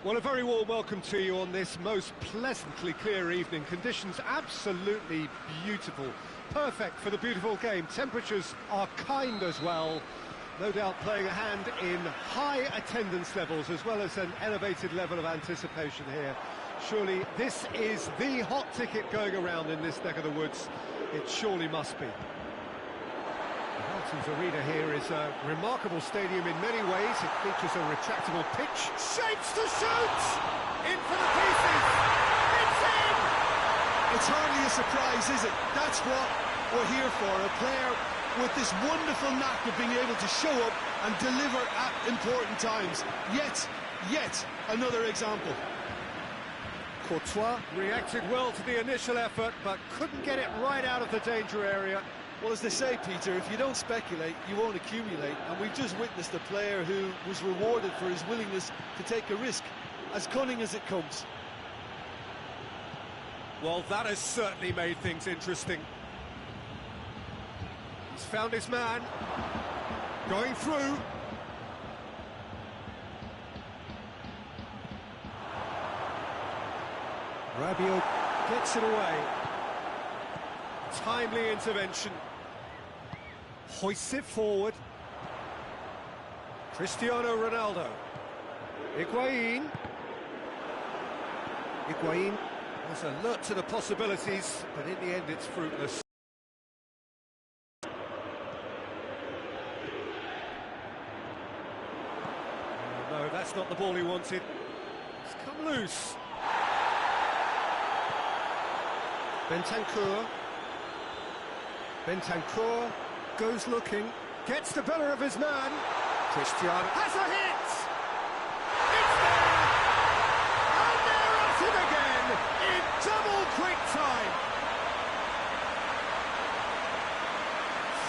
Well, a very warm welcome to you on this most pleasantly clear evening. Conditions absolutely beautiful. Perfect for the beautiful game. Temperatures are kind as well. No doubt playing a hand in high attendance levels as well as an elevated level of anticipation here. Surely this is the hot ticket going around in this neck of the woods. It surely must be. Hartons Arena here is a remarkable stadium in many ways. It features a retractable pitch. Shapes to shoot! In for the pieces! It's in! It's hardly a surprise, is it? That's what we're here for. A player with this wonderful knack of being able to show up and deliver at important times. Yet another example. Courtois reacted well to the initial effort, but couldn't get it right out of the danger area. Well, as they say, Peter, if you don't speculate, you won't accumulate. And we've just witnessed a player who was rewarded for his willingness to take a risk, as cunning as it comes. Well, that has certainly made things interesting. He's found his man. Going through. Rabiot gets it away. Timely intervention. Hoists it forward. Cristiano Ronaldo. Higuain was alert to the possibilities, but in the end it's fruitless. Oh, no, that's not the ball he wanted. It's come loose. Bentancur goes looking, gets the better of his man. Cristiano has a hit! It's there! And they're at it again in double quick time!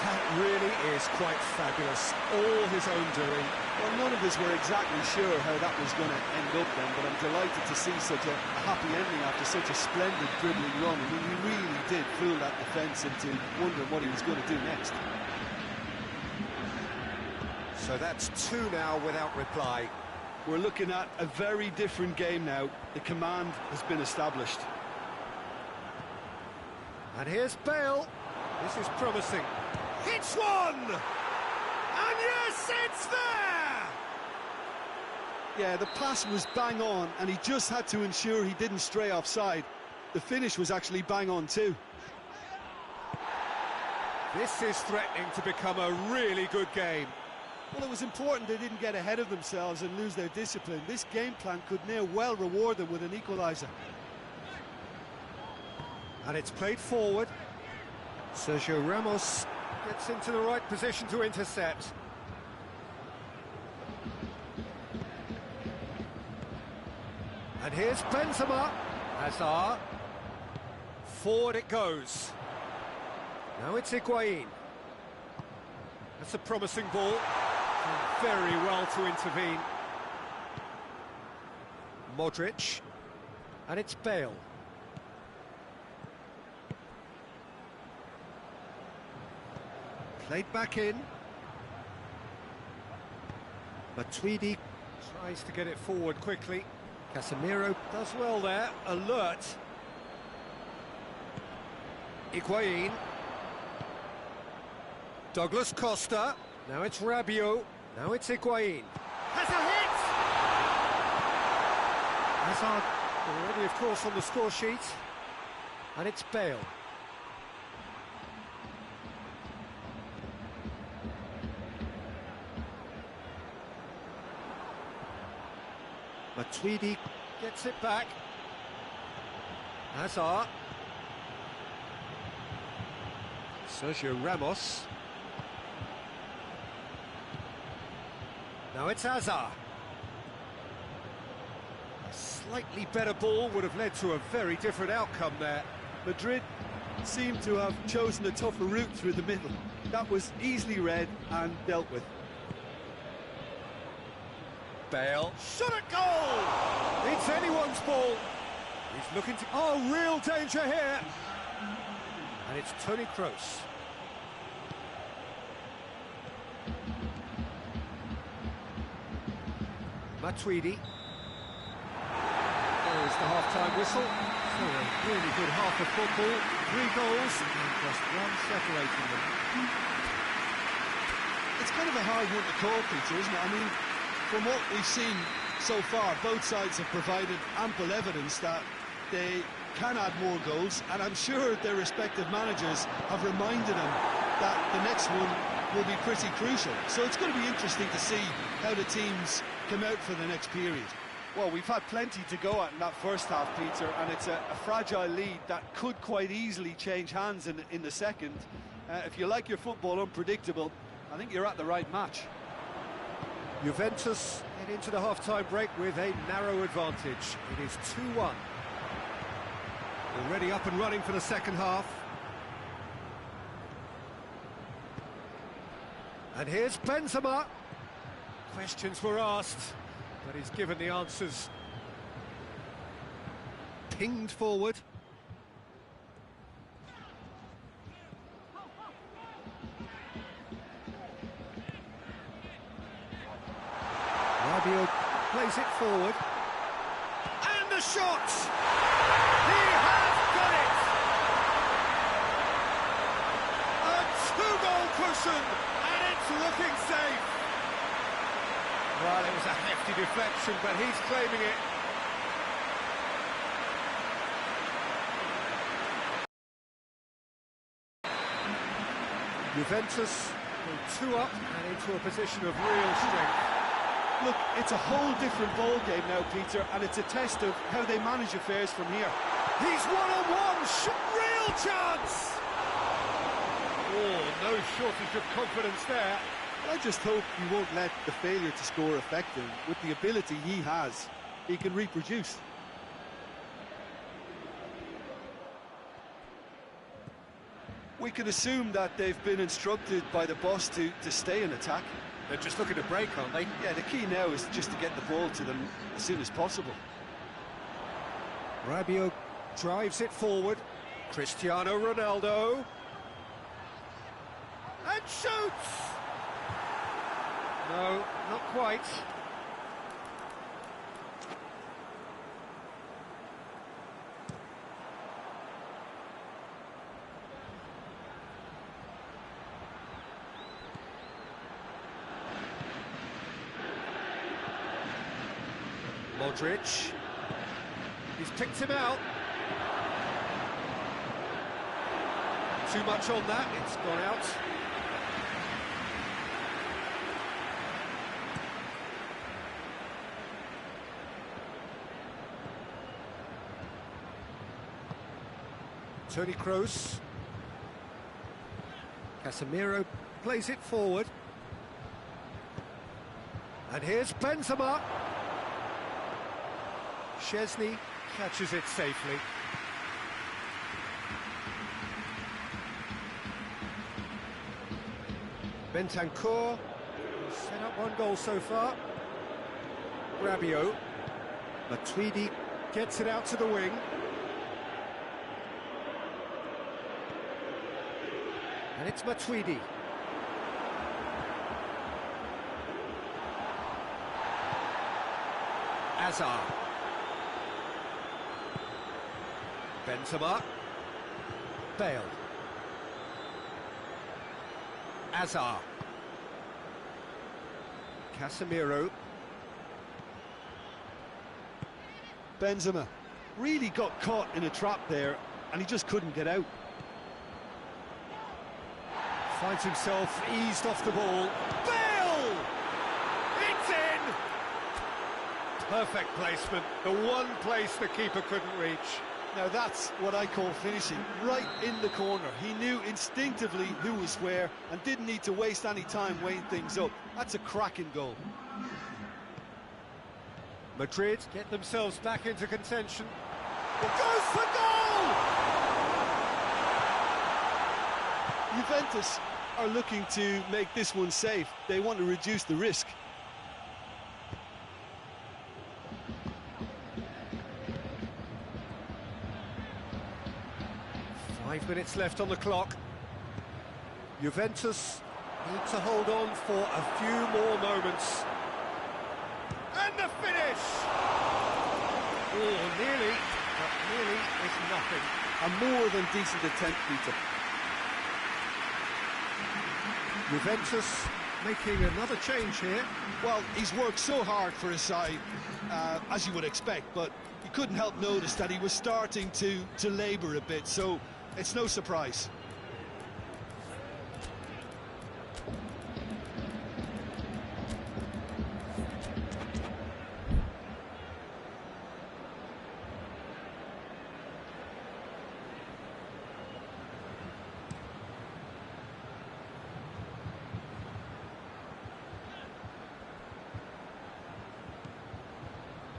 That really is quite fabulous. All his own doing. Well, none of us were exactly sure how that was going to end up then, but I'm delighted to see such a happy ending after such a splendid dribbling run. I mean, he really did fool that defence into wondering what he was going to do next. So that's two now without reply. We're looking at a very different game now. The command has been established. And here's Bale. This is promising. Hits one! And yes, it's there! Yeah, the pass was bang on, and he just had to ensure he didn't stray offside. The finish was actually bang on too. This is threatening to become a really good game. Well, it was important they didn't get ahead of themselves and lose their discipline. This game plan could now well reward them with an equaliser. And it's played forward. Sergio Ramos gets into the right position to intercept. And here's Benzema. Hazard. Forward it goes. Now it's Higuain. That's a promising ball. Very well to intervene. Modric. And it's Bale. Played back in. Matuidi tries to get it forward quickly. Casemiro does well there, alert. Higuain. Douglas Costa. Now it's Rabiot. Now it's Higuain. Has a hit! Hazard already, of course, on the score sheet. And it's Bale. Matuidi gets it back. Hazard. Sergio Ramos. Now it's Hazard. A slightly better ball would have led to a very different outcome there. Madrid seemed to have chosen a tougher route through the middle. That was easily read and dealt with. Bale, shot at goal! It's anyone's ball. He's looking to... Oh, real danger here! And it's Toni Kroos. Matuidi. is the half-time whistle. So a really good half of football, 3 goals and just one separating them. It's kind of a hard one to call, Peter, isn't it? I mean, from what we've seen so far, both sides have provided ample evidence that they can add more goals, and I'm sure their respective managers have reminded them that the next one will be pretty crucial. So it's going to be interesting to see how the teams come out for the next period. Well, we've had plenty to go at in that first half, Peter, and it's a fragile lead that could quite easily change hands in the second. If you like your football unpredictable, I think you're at the right match. Juventus head into the half-time break with a narrow advantage. It is 2-1. Already up and running for the second half. And here's Benzema. Questions were asked, but he's given the answers. Pinged forward. Rabiot plays it forward. And the shot! He has got it! A 2-goal cushion, and it's looking safe. Well, it was a hefty deflection, but he's claiming it. Juventus go 2 up and into a position of real strength. Look, it's a whole different ball game now, Peter, and it's a test of how they manage affairs from here. He's one-on-one, real chance! Oh, no shortage of confidence there. I just hope you won't let the failure to score affect him. With the ability he has, he can reproduce. We can assume that they've been instructed by the boss to stay in attack. They're just looking to break, aren't they? Yeah, the key now is just to get the ball to them as soon as possible. Rabiot drives it forward. Cristiano Ronaldo. And shoots! No, not quite. Modric. He's picked him out. Too much on that, it's gone out. Toni Kroos. Casemiro plays it forward. And here's Benzema. Szczesny catches it safely. Bentancur has set up 1 goal so far. Rabiot. Matuidi gets it out to the wing. And it's Matuidi. Hazard. Benzema. Bale. Hazard. Casemiro. Benzema really got caught in a trap there, and he just couldn't get out. Finds himself eased off the ball. Bale! It's in! Perfect placement. The one place the keeper couldn't reach. Now that's what I call finishing, right in the corner. He knew instinctively who was where and didn't need to waste any time weighing things up. That's a cracking goal. Madrid get themselves back into contention. It goes for goal! Juventus are looking to make this one safe. They want to reduce the risk. Five minutes left on the clock. Juventus need to hold on for a few more moments. And the finish! Oh, nearly, but nearly is nothing. A more than decent attempt, Peter. Juventus making another change here. Well, he's worked so hard for his side, as you would expect, but you couldn't help notice that he was starting to labour a bit, so it's no surprise.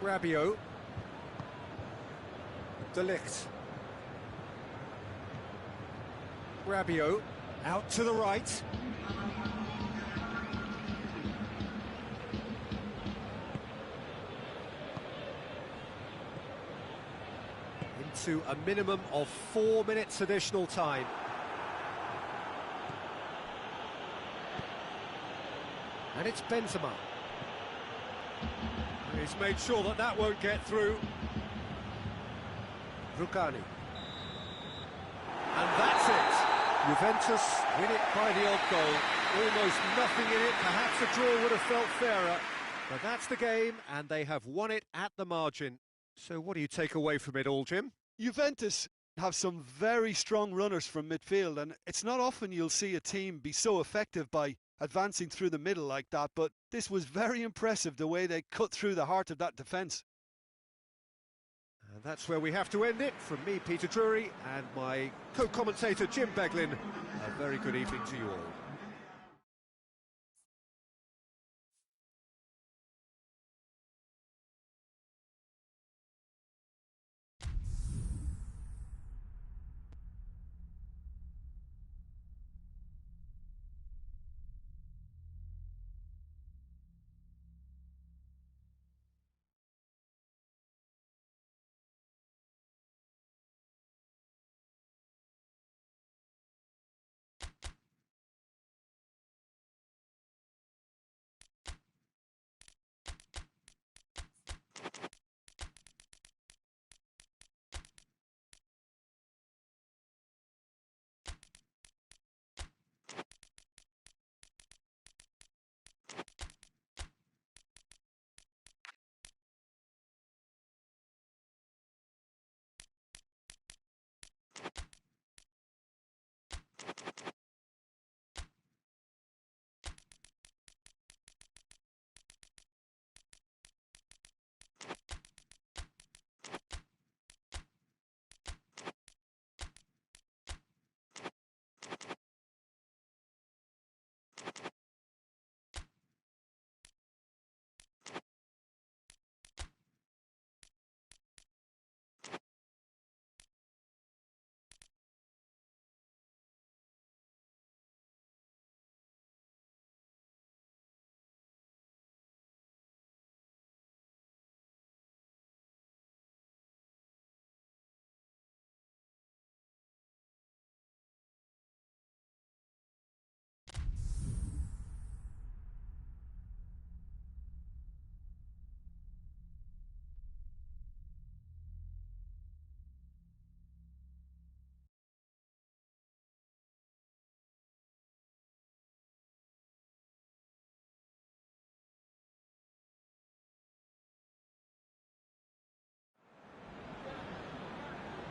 Rabiot. De Ligt. Rabiot out to the right. Into a minimum of 4 minutes additional time. And it's Benzema. He's made sure that that won't get through. Rugani. And that's it. Juventus win it by the odd goal. Almost nothing in it. Perhaps a draw would have felt fairer. But that's the game, and they have won it at the margin. So what do you take away from it all, Jim? Juventus have some very strong runners from midfield, and it's not often you'll see a team be so effective by advancing through the middle like that, but this was very impressive, the way they cut through the heart of that defence. And that's where we have to end it. From me, Peter Drury, and my co-commentator, Jim Beglin, a very good evening to you all.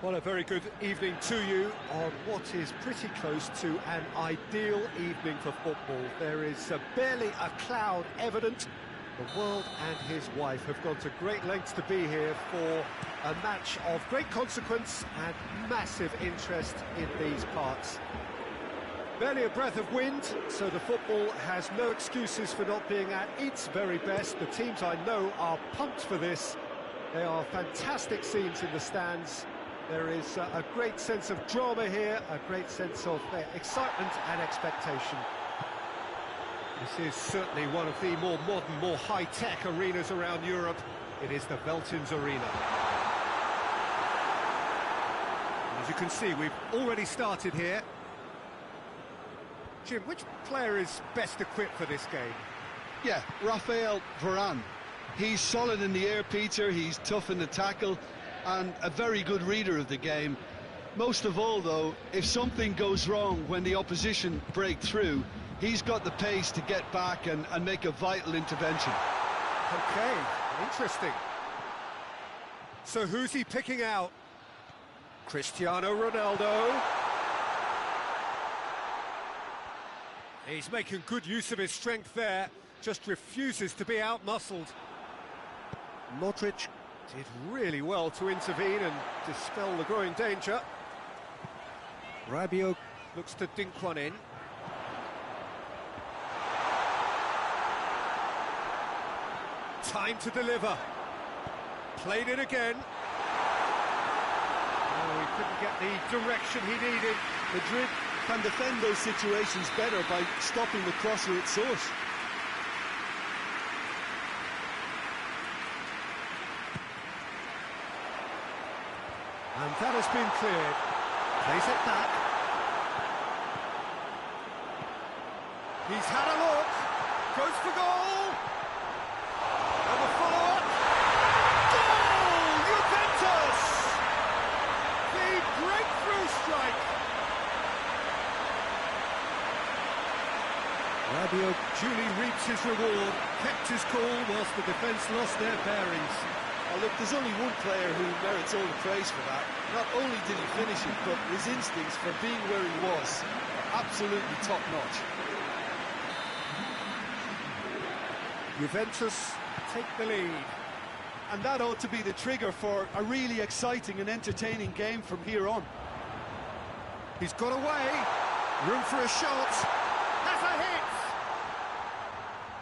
Well, a very good evening to you on what is pretty close to an ideal evening for football. There is barely a cloud evident. The world and his wife have gone to great lengths to be here for a match of great consequence and massive interest in these parts. Barely a breath of wind, so the football has no excuses for not being at its very best. The teams I know are pumped for this. There are fantastic scenes in the stands. There is a great sense of drama here, a great sense of excitement and expectation. This is certainly one of the more modern, more high-tech arenas around Europe. It is the Veltins Arena. As you can see, we've already started here. Jim, which player is best equipped for this game? Yeah, Raphael Varane. He's solid in the air, Peter. He's tough in the tackle and a very good reader of the game. Most of all, though, if something goes wrong when the opposition break through, he's got the pace to get back and make a vital intervention. Okay, interesting. So who's he picking out? Cristiano Ronaldo. He's making good use of his strength there, just refuses to be out-muscled. Modric did really well to intervene and dispel the growing danger. Rabiot looks to dink one in. Time to deliver. Played it again. Oh, he couldn't get the direction he needed. Madrid can defend those situations better by stopping the crosser at source. And that has been cleared. Plays it back. He's had a look. Goes for goal. And the follow-up. Goal! Juventus! The breakthrough strike. Rabiot duly reaps his reward. Kept his cool whilst the defence lost their bearings. Oh, look, there's only one player who merits all the praise for that. Not only did he finish it, but his instincts for being where he was are absolutely top-notch. Juventus take the lead. And that ought to be the trigger for a really exciting and entertaining game from here on. He's got away. Room for a shot. Has a hit.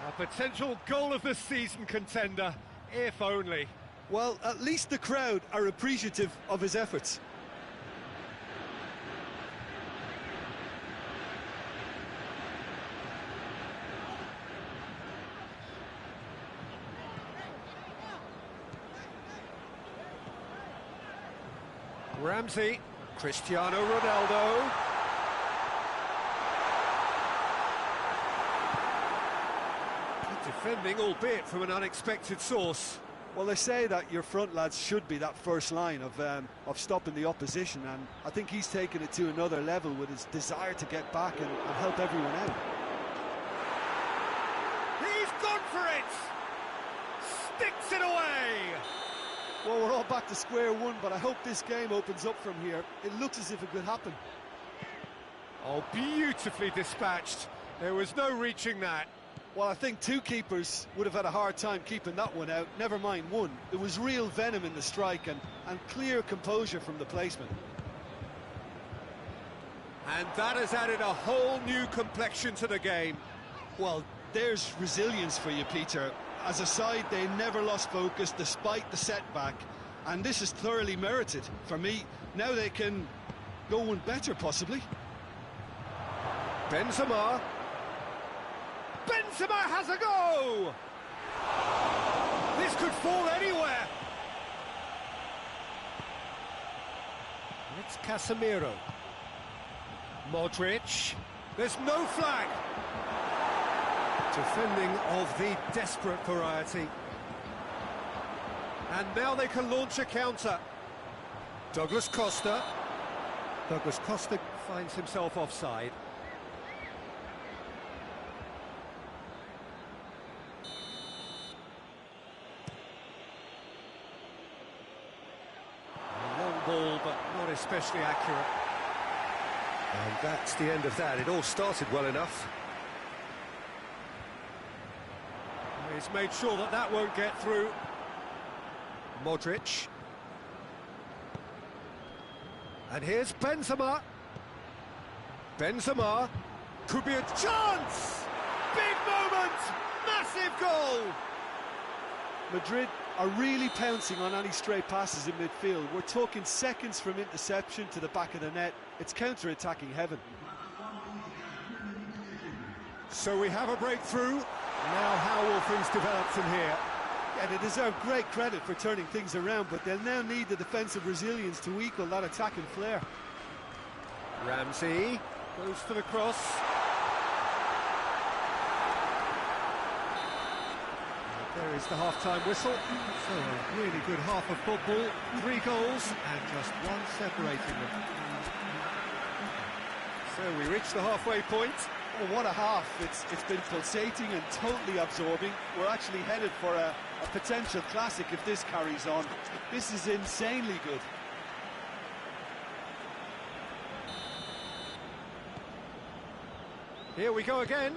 A potential goal of the season contender, if only. Well, at least the crowd are appreciative of his efforts. Ramsey, Cristiano Ronaldo. Good defending, albeit from an unexpected source. Well, they say that your front lads should be that first line of stopping the opposition, and I think he's taken it to another level with his desire to get back and help everyone out. He's gone for it! Sticks it away! Well, we're all back to square one, but I hope this game opens up from here. It looks as if it could happen. Oh, beautifully dispatched. There was no reaching that. Well, I think two keepers would have had a hard time keeping that one out, never mind one. There was real venom in the strike and clear composure from the placement. And that has added a whole new complexion to the game. Well, there's resilience for you, Peter. As a side, they never lost focus despite the setback, and this is thoroughly merited. For me, now they can go one better, possibly. Benzema has a go! This could fall anywhere. It's Casemiro. Modric. There's no flag. Defending of the desperate variety. And now they can launch a counter. Douglas Costa. Douglas Costa finds himself offside. Ball, but not especially accurate. And that's the end of that. It all started well enough. He's made sure that that won't get through. Modric. And here's Benzema. Benzema. Could be a chance! Big moment! Massive goal! Madrid are really pouncing on any stray passes in midfield. We're talking seconds from interception to the back of the net. It's counter-attacking heaven. So we have a breakthrough. Now how will things develop from here? Yeah, they deserve great credit for turning things around, but they'll now need the defensive resilience to equal that attacking flair. Ramsey goes for the cross. There is the half-time whistle. So a really good half of football, 3 goals and just one separating them. So we reach the halfway point. Oh, what a half. It's been pulsating and totally absorbing. We're actually headed for a potential classic if this carries on. This is insanely good. Here we go again.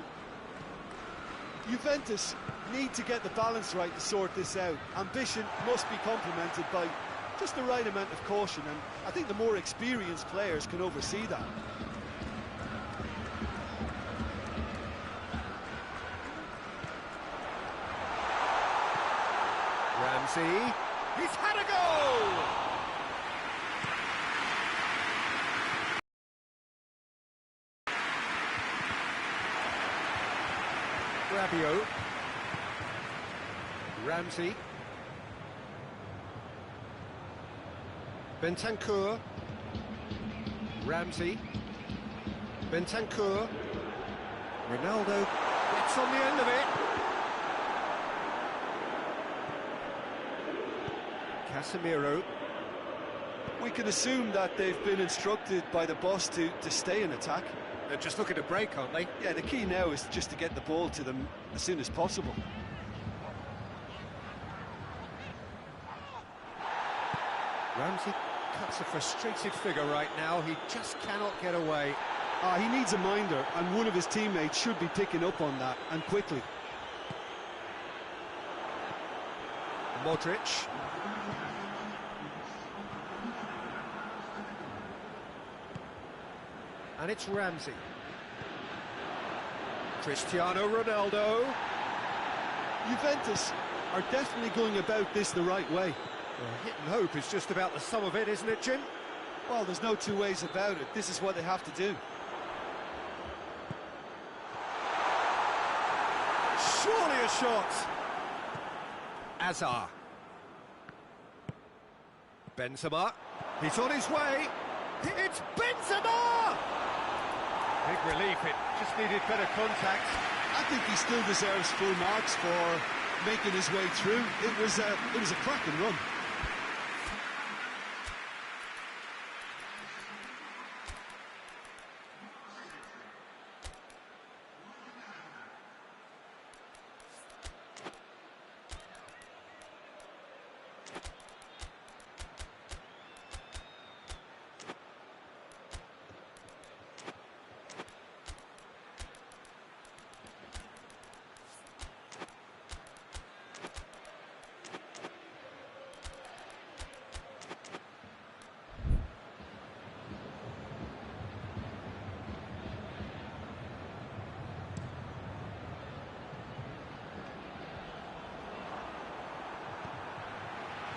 Juventus need to get the balance right to sort this out. Ambition must be complemented by just the right amount of caution, and I think the more experienced players can oversee that. Ramsey, he's had a goal! Rabiot, Ramsey, Bentancur, Ramsey, Bentancur, Ronaldo gets on the end of it. Casemiro. We can assume that they've been instructed by the boss to stay in attack. They're just looking to break, aren't they? Yeah, the key now is just to get the ball to them as soon as possible. Ramsey cuts a frustrated figure right now. He just cannot get away. He needs a minder, and one of his teammates should be picking up on that, and quickly. Modric. And it's Ramsey. Cristiano Ronaldo. Juventus are definitely going about this the right way. Well, hit and hope is just about the sum of it, isn't it, Jim? Well, there's no two ways about it. This is what they have to do. Surely a shot. Azar. Benzema. He's on his way. It's Benzema! Big relief, it just needed better contact. I think he still deserves full marks for making his way through. It was a cracking run.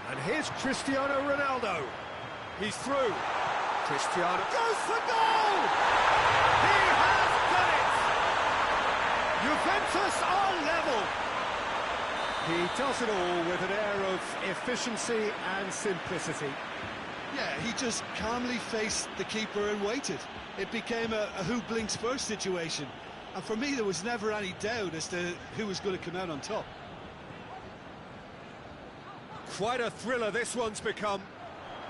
And here's Cristiano Ronaldo. He's through. Cristiano goes for goal! He has done it! Juventus are level. He does it all with an air of efficiency and simplicity. Yeah, he just calmly faced the keeper and waited. It became a who blinks first situation. And for me, there was never any doubt as to who was going to come out on top. Quite a thriller this one's become.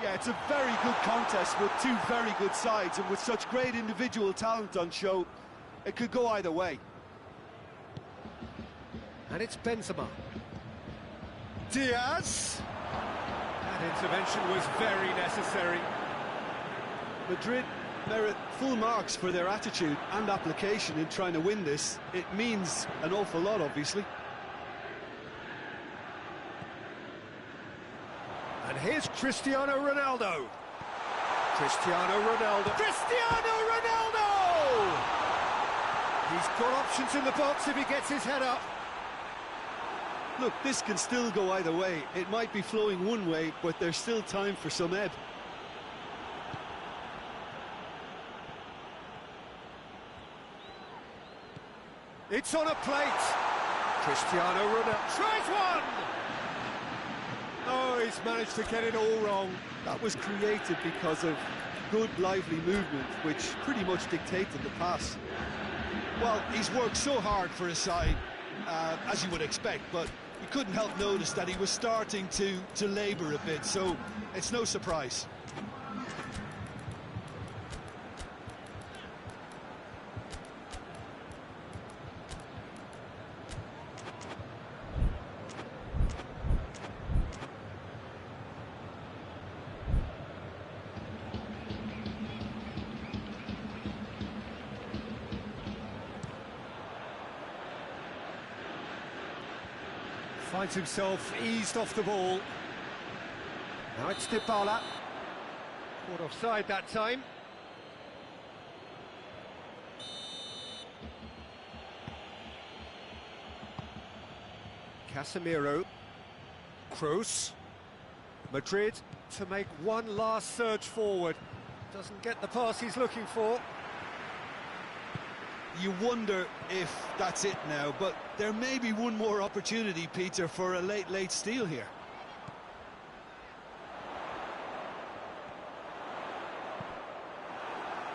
Yeah, it's a very good contest with two very good sides, and with such great individual talent on show, it could go either way. And it's Benzema. Diaz. That intervention was very necessary. Madrid merit full marks for their attitude and application in trying to win this. It means an awful lot, obviously. And here's Cristiano Ronaldo. Cristiano Ronaldo. Cristiano Ronaldo! He's got options in the box if he gets his head up. Look, this can still go either way. It might be flowing one way, but there's still time for some ebb. It's on a plate. Cristiano Ronaldo tries one! Oh, he's managed to get it all wrong. That was created because of good, lively movement, which pretty much dictated the pass. Well, he's worked so hard for his side, as you would expect, but You couldn't help notice that he was starting to labour a bit, so it's no surprise. Finds himself eased off the ball. Now it's Dybala. Caught offside that time. Casemiro. Kroos. Madrid to make one last surge forward. Doesn't get the pass he's looking for. You wonder if that's it now, but there may be one more opportunity, Peter, for a late steal here.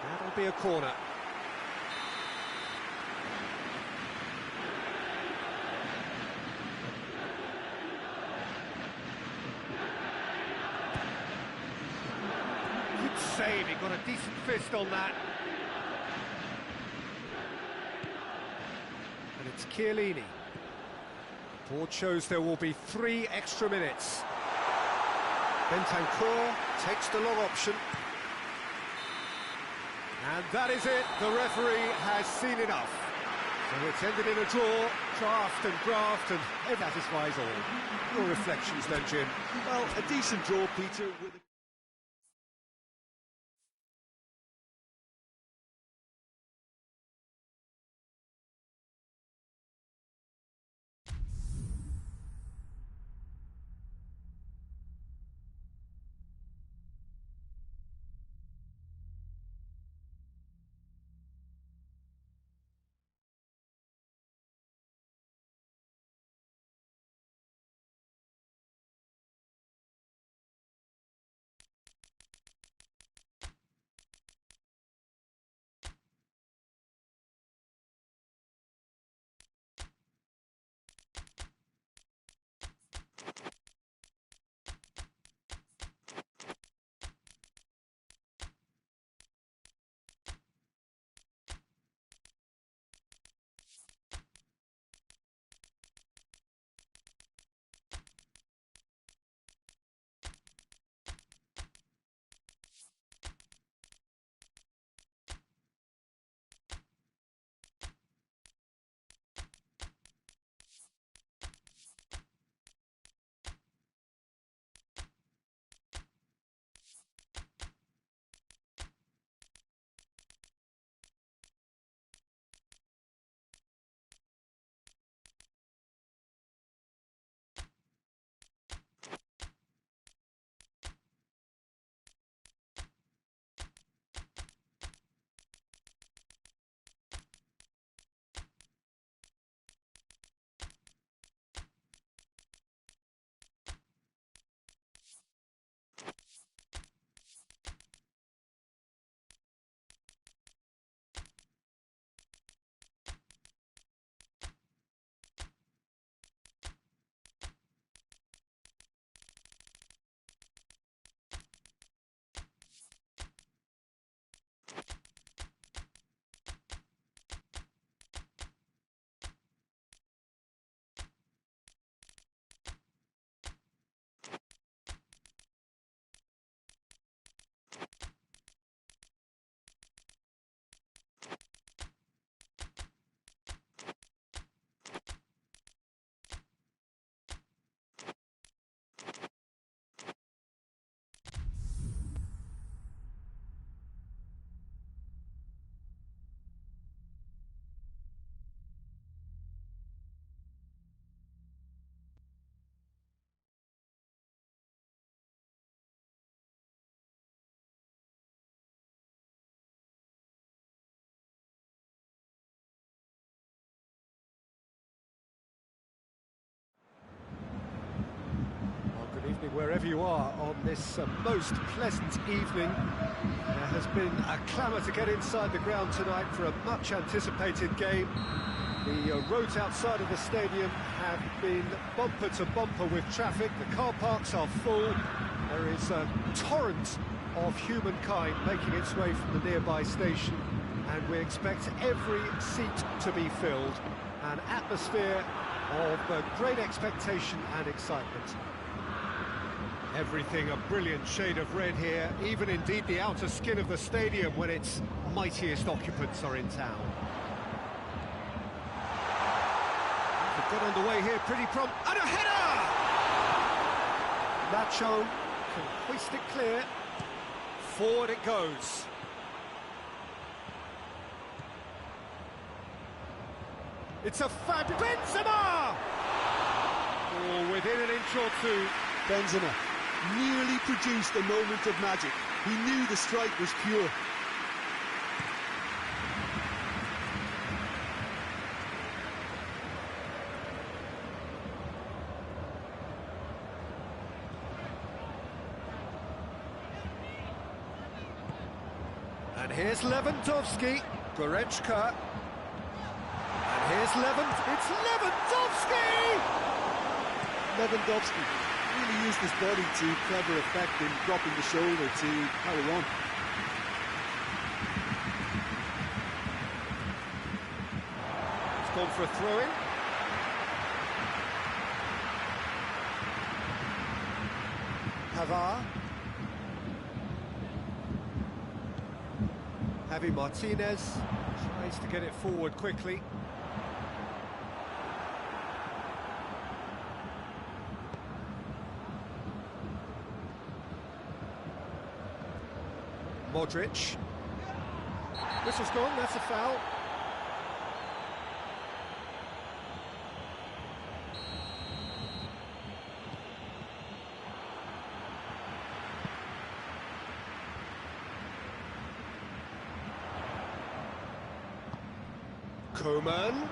That'll be a corner. Good save, he got a decent fist on that. And it's Chiellini. The board shows there will be 3 extra minutes. Bentancur takes the long option. And that is it, the referee has seen enough. So it's ended in a draw, draft and graft, and it satisfies all. Your reflections then, Jim? Well, a decent draw, Peter, with a... Wherever you are on this most pleasant evening, there has been a clamour to get inside the ground tonight for a much anticipated game. The roads outside of the stadium have been bumper to bumper with traffic. The car parks are full. There is a torrent of humankind making its way from the nearby station, and we expect every seat to be filled. An atmosphere of great expectation and excitement. Everything a brilliant shade of red here, even indeed the outer skin of the stadium when its mightiest occupants are in town. They've got underway here pretty prompt, and a header! Nacho can hoist it clear. Forward it goes. It's a fabulous Benzema! Oh, within an inch or two. Benzema nearly produced a moment of magic. He knew the strike was pure. And here's Lewandowski, Goretzka. And here's it's Lewandowski! Lewandowski really used his body to clever effect in dropping the shoulder to power on. It's gone for a throw-in. Pavard. Javi Martinez tries to get it forward quickly. Modric. Whistle's gone, that's a foul. Koeman.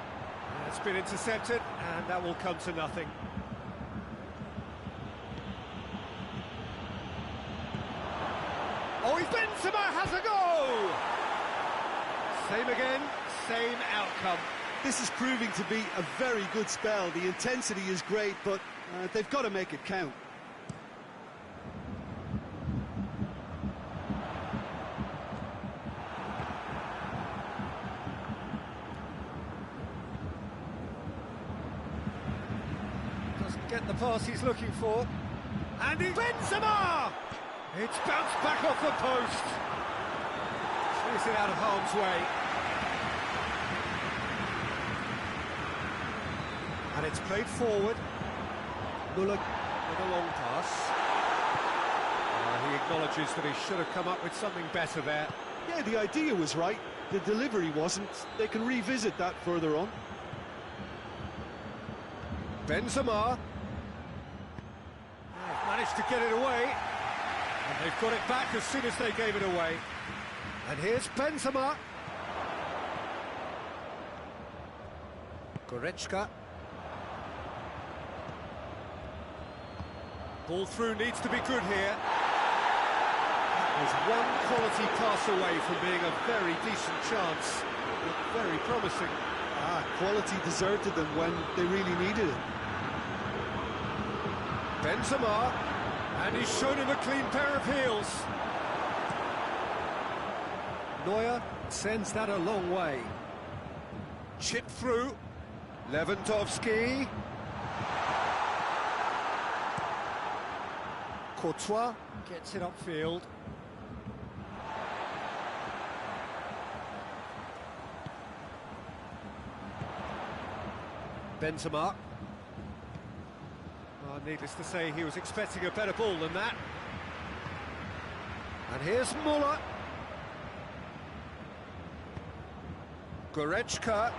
It's been intercepted, and that will come to nothing. Oh, Benzema has a go! Same again, same outcome. This is proving to be a very good spell. The intensity is great, but they've got to make it count. Doesn't get the pass he's looking for. And Benzema! It's bounced back off the post. Clears it out of harm's way. And it's played forward. Muller with a long pass. He acknowledges that he should have come up with something better there. Yeah, the idea was right. The delivery wasn't. They can revisit that further on. Benzema. They've managed to get it away. And they've got it back as soon as they gave it away. And here's Benzema. Goretzka. Ball through needs to be good here. That was one quality pass away from being a very decent chance. Looked very promising. Quality deserted them when they really needed it. Benzema. And he's shown him a clean pair of heels. Neuer sends that a long way. Chip through. Lewandowski. Courtois gets it upfield. Benzema. Needless to say, he was expecting a better ball than that. And here's Muller. Goretzka.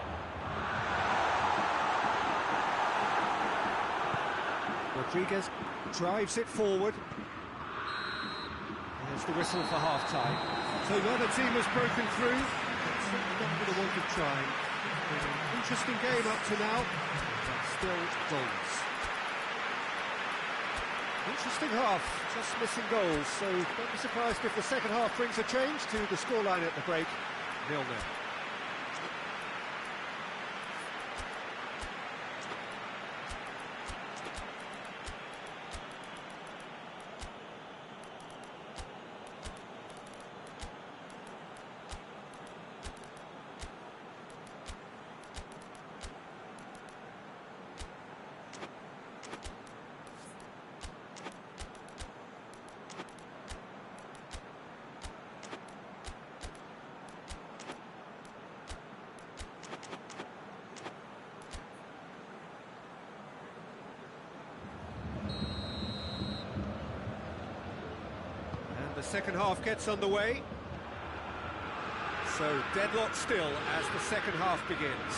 Rodriguez drives it forward. There's the whistle for half-time. So neither team has broken through. It's certainly not for the want of trying. It's been an interesting game up to now, but still goals. Interesting half, just missing goals, so don't be surprised if the second half brings a change to the scoreline at the break, 0-0. the second half gets underway. So deadlock still as the second half begins.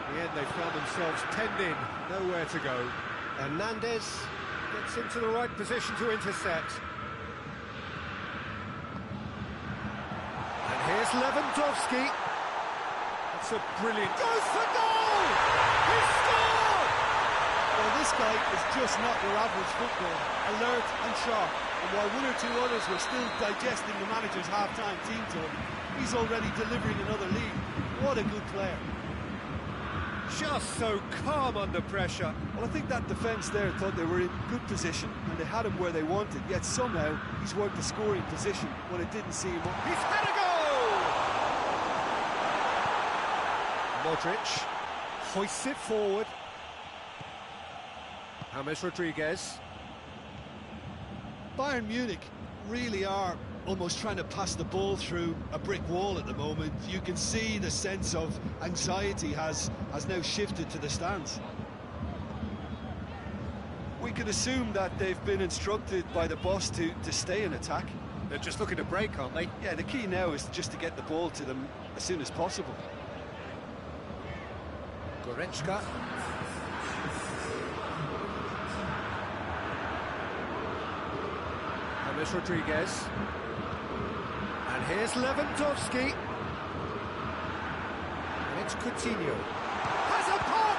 In the end, they found themselves penned in, nowhere to go. Hernandez gets into the right position to intercept. And here's Lewandowski. That's a brilliant... Goes for goal! He scored! Well, this guy is just not your average footballer. Alert and sharp. And while one or two others were still digesting the manager's half-time team talk, he's already delivering another lead. What a good player. Just so calm under pressure. Well, I think that defence there thought they were in good position and they had him where they wanted, yet somehow he's worked the scoring position when it didn't see him up. He's had a goal! Modric hoists it forward. James Rodriguez. Bayern Munich really are almost trying to pass the ball through a brick wall at the moment. You can see the sense of anxiety has now shifted to the stands. We can assume that they've been instructed by the boss to stay in attack. They're just looking to break, aren't they? Yeah, the key now is just to get the ball to them as soon as possible. Goretzka. James Rodriguez. And here's Lewandowski. And it's Coutinho. Has a pop!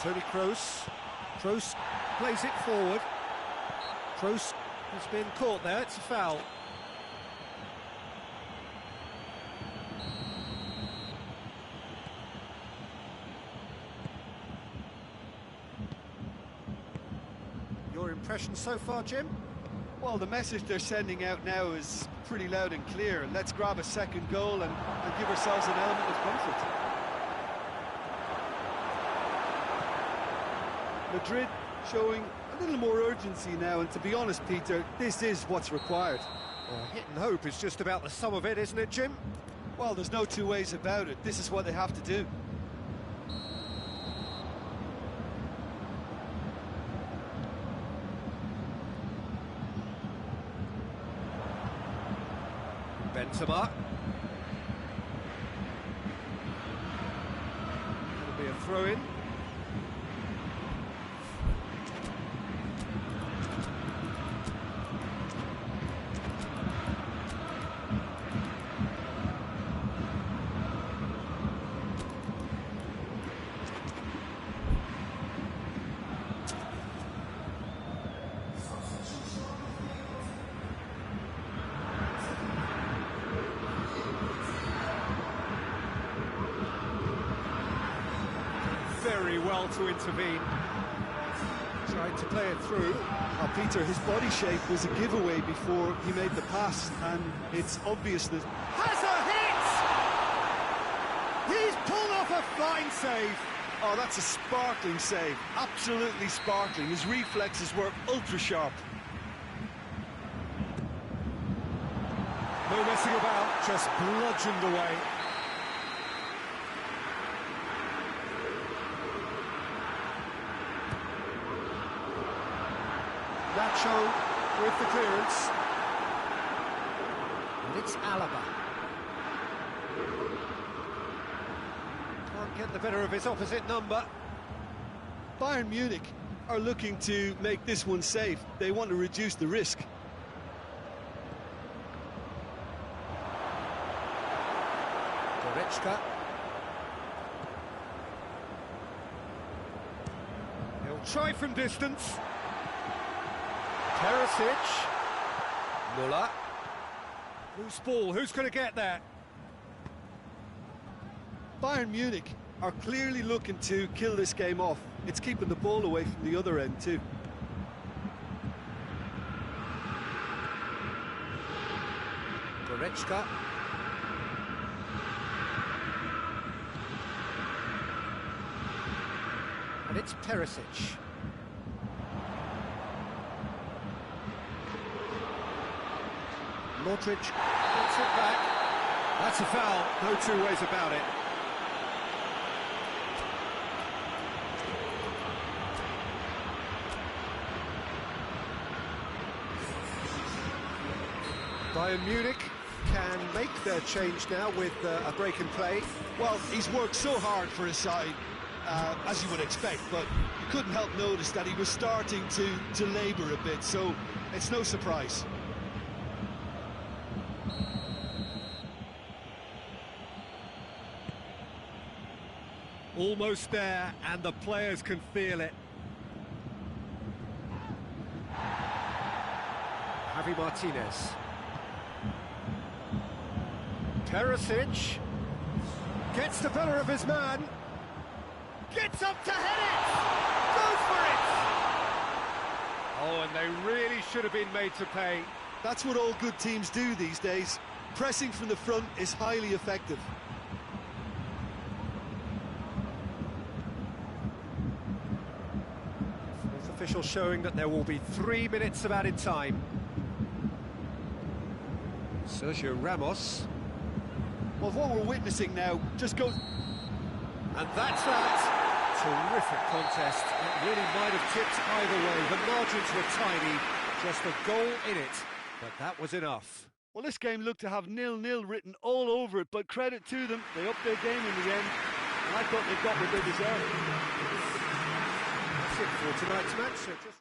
Toni Kroos. Kroos plays it forward. Kroos has been caught there, it's a foul. Your impression so far, Jim? Well, the message they're sending out now is pretty loud and clear. Let's grab a second goal and give ourselves an element of comfort. Madrid showing a little more urgency now, and to be honest, Peter, this is what's required. Well, hit and hope is just about the sum of it, isn't it, Jim? Well, there's no two ways about it. This is what they have to do. Benzema. It'll be a throw-in. Very well to intervene. Tried to play it through. Now, Peter, his body shape was a giveaway before he made the pass, and it's obvious that... Has a hit! He's pulled off a fine save. Oh, that's a sparkling save. Absolutely sparkling. His reflexes were ultra-sharp. No messing about, just bludgeoned away. Nacho with the clearance. And it's Alaba. Can't get the better of his opposite number. Bayern Munich are looking to make this one safe. They want to reduce the risk. Goretzka. He'll try from distance. Perisic. Muller. Loose ball, who's going to get that? Bayern Munich Are clearly looking to kill this game off. It's keeping the ball away from the other end too. Goretzka. And it's Perisic. Modric gets it back. That's a foul, no two ways about it. Bayern Munich can make their change now with a break in play. Well, he's worked so hard for his side, as you would expect, but you couldn't help notice that he was starting to labour a bit, so it's no surprise. Almost there, and the players can feel it. Javi Martinez. Perisic gets the better of his man. Gets up to head it! Goes for it! Oh, and they really should have been made to pay. That's what all good teams do these days. Pressing from the front is highly effective. Fourth official showing that there will be 3 minutes of added time. Sergio Ramos. Well, what we're witnessing now just goes... And that's that. Terrific contest. It really might have tipped either way. The margins were tiny, just a goal in it, but that was enough. Well, this game looked to have 0-0 written all over it, but credit to them, they upped their game in the end, and I thought they got what they deserved. That's it for tonight's match. So just...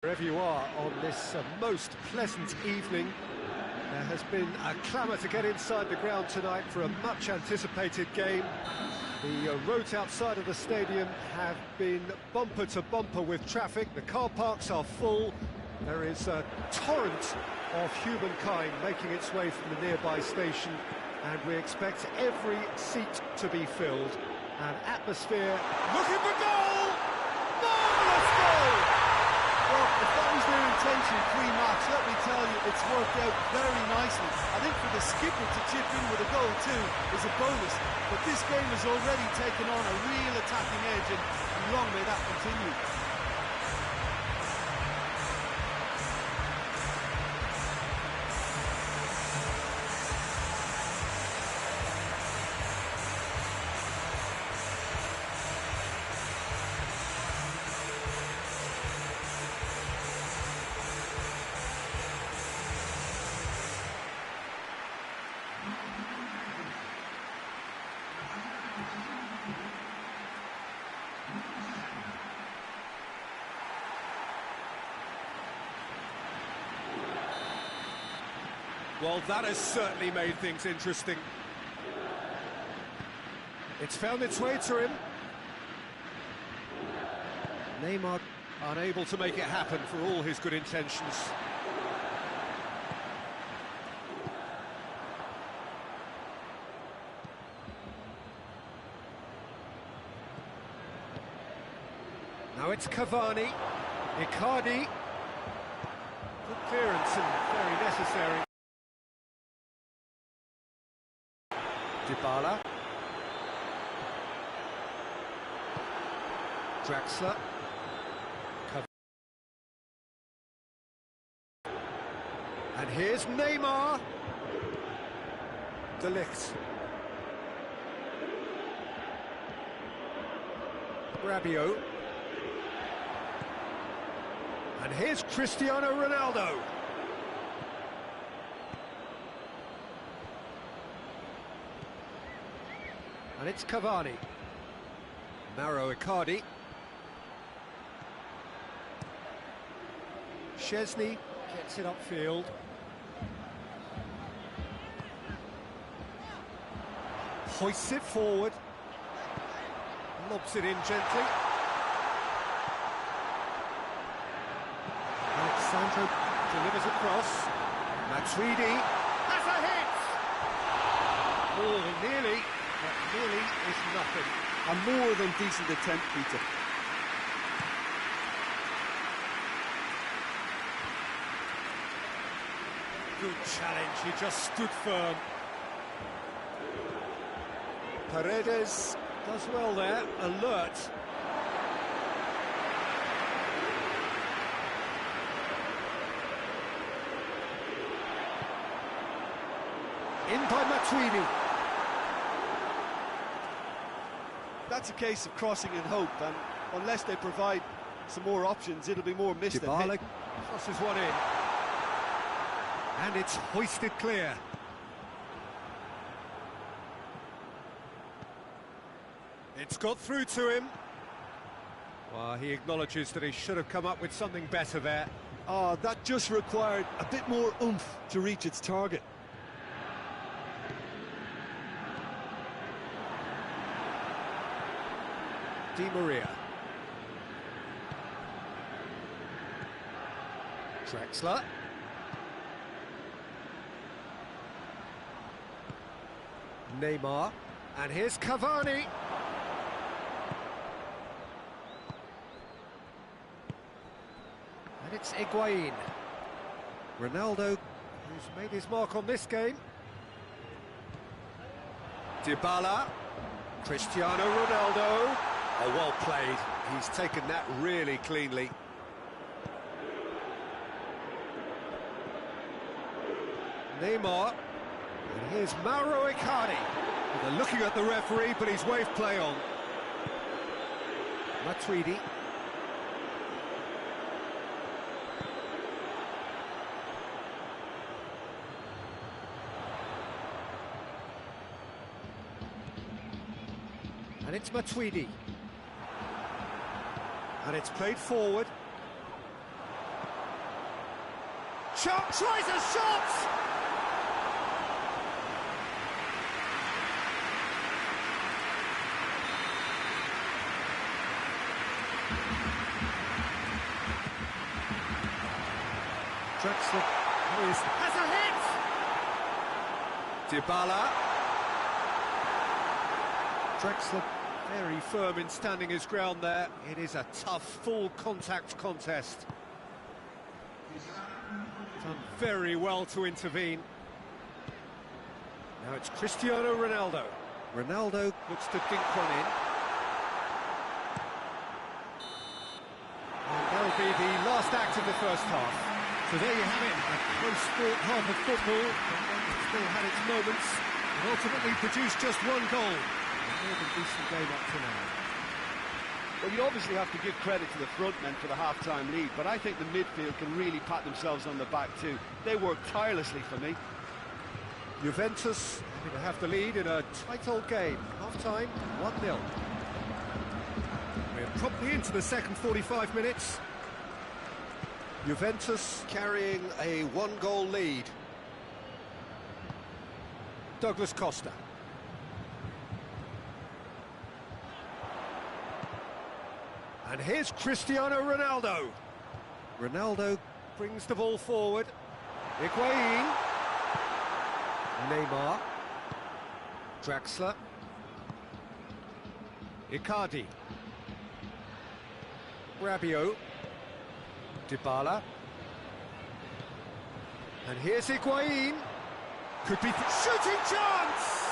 Wherever you are on this most pleasant evening, there has been a clamour to get inside the ground tonight for a much-anticipated game. The roads outside of the stadium have been bumper to bumper with traffic. The car parks are full. There is a torrent of humankind making its way from the nearby station, and we expect every seat to be filled. An atmosphere looking for goal! Marvellous goal! Well, if that was intention pre-match, let me tell you, it's worked out very nicely. I think for the skipper to chip in with a goal too is a bonus, but this game has already taken on a real attacking edge, and long may that continue. Well, that has certainly made things interesting. It's found its way to him. Neymar unable to make it happen for all his good intentions. Now it's Cavani, Icardi. Good clearance and very necessary. Dybala, Draxler, and here's Neymar, De Ligt, Rabiot, and here's Cristiano Ronaldo. And it's Cavani. Mauro Icardi. Szczesny gets it upfield. Hoists it forward. Lobs it in gently. Alexandro delivers across. Matuidi has a hit! Oh, nearly. That really is nothing. A more than decent attempt, Peter. Good challenge, he just stood firm. Paredes does well there, alert. In by Matuidi. That's a case of crossing in hope, and unless they provide some more options, it'll be more missed than hit. Crosses one in. And it's hoisted clear. It's got through to him. Well, he acknowledges that he should have come up with something better there. Oh, that just required a bit more oomph to reach its target. Di Maria. Draxler. Neymar. And here's Cavani. And it's Higuain. Ronaldo, who's made his mark on this game. Dybala. Cristiano Ronaldo. Oh, well played. He's taken that really cleanly. Neymar. And here's Mauro Icardi. They're looking at the referee, but he's waved play on. Matuidi. And it's Matuidi. And it's played forward. Shot, tries a shot! Draxler has a hit! Dybala. Draxler very firm in standing his ground there. It is a tough, full contact contest. Done very well to intervene. Now it's Cristiano Ronaldo. Ronaldo looks to dink one in. And that'll be the last act of the first half. So there you have it, a close-sport half of football. It's still had its moments, and ultimately produced just one goal. A more than decent game up to now. Well, you obviously have to give credit to the front men for the half-time lead, but I think the midfield can really pat themselves on the back too. They worked tirelessly for me. Juventus happy to have the lead in a tight old game. Half-time, 1-0. We're promptly into the second 45 minutes. Juventus carrying a one-goal lead. Douglas Costa. And here's Cristiano Ronaldo. Ronaldo brings the ball forward. Higuain. Neymar. Draxler. Icardi. Rabiot. Dybala. And here's Higuain. Could be shooting chance!